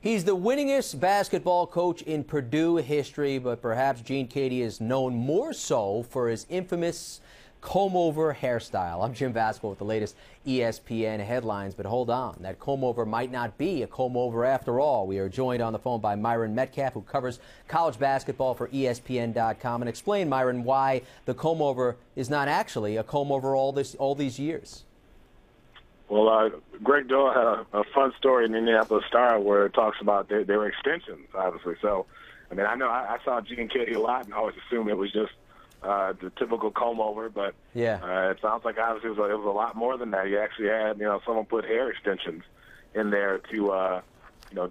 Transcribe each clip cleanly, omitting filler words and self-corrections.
He's the winningest basketball coach in Purdue history, but perhaps Gene Keady is known more so for his infamous comb-over hairstyle. I'm Jim Vasquez with the latest ESPN headlines, but hold on, that comb-over might not be a comb-over after all. We are joined on the phone by Myron Medcalf, who covers college basketball for ESPN.com. And explain, Myron, why the comb-over is not actually a comb-over all these years. Well, Greg Doyle had a fun story in the Indianapolis Star where it talks about they were extensions, obviously. So, I mean, I know I saw Gene Keady a lot and I always assumed it was just the typical comb-over, but yeah, it sounds like obviously it was a lot more than that. You actually had, someone put hair extensions in there to,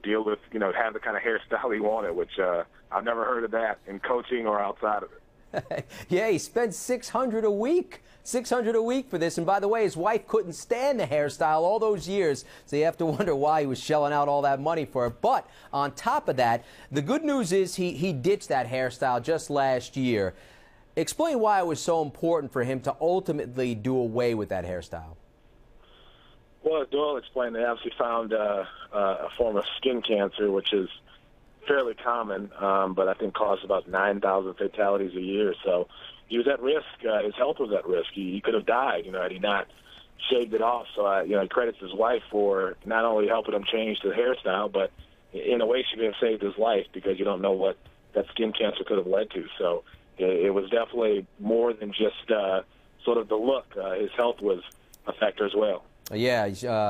deal with, have the kind of hairstyle he wanted, which I've never heard of that in coaching or outside of it. Yeah, he spent $600 a week. $600 a week for this. And by the way, his wife couldn't stand the hairstyle all those years, so you have to wonder why he was shelling out all that money for it. But on top of that, the good news is he ditched that hairstyle just last year. Explain why it was so important for him to ultimately do away with that hairstyle. Well, as Doyle explained, they obviously found a form of skin cancer, which is fairly common, but I think caused about 9,000 fatalities a year. So he was at risk. His health was at risk. He could have died, had he not shaved it off. So, he credits his wife for not only helping him change the hairstyle, but in a way she may have saved his life because you don't know what that skin cancer could have led to. So it was definitely more than just sort of the look. His health was a factor as well. Yeah,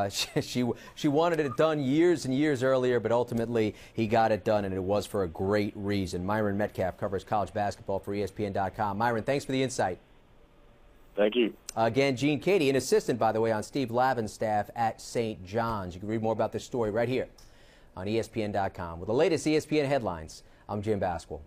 she wanted it done years and years earlier, but ultimately he got it done, and it was for a great reason. Myron Medcalf covers college basketball for ESPN.com. Myron, thanks for the insight. Thank you. Again, Gene Keady, an assistant, by the way, on Steve Lavin's staff at St. John's. You can read more about this story right here on ESPN.com. With the latest ESPN headlines, I'm Jim Vasquez.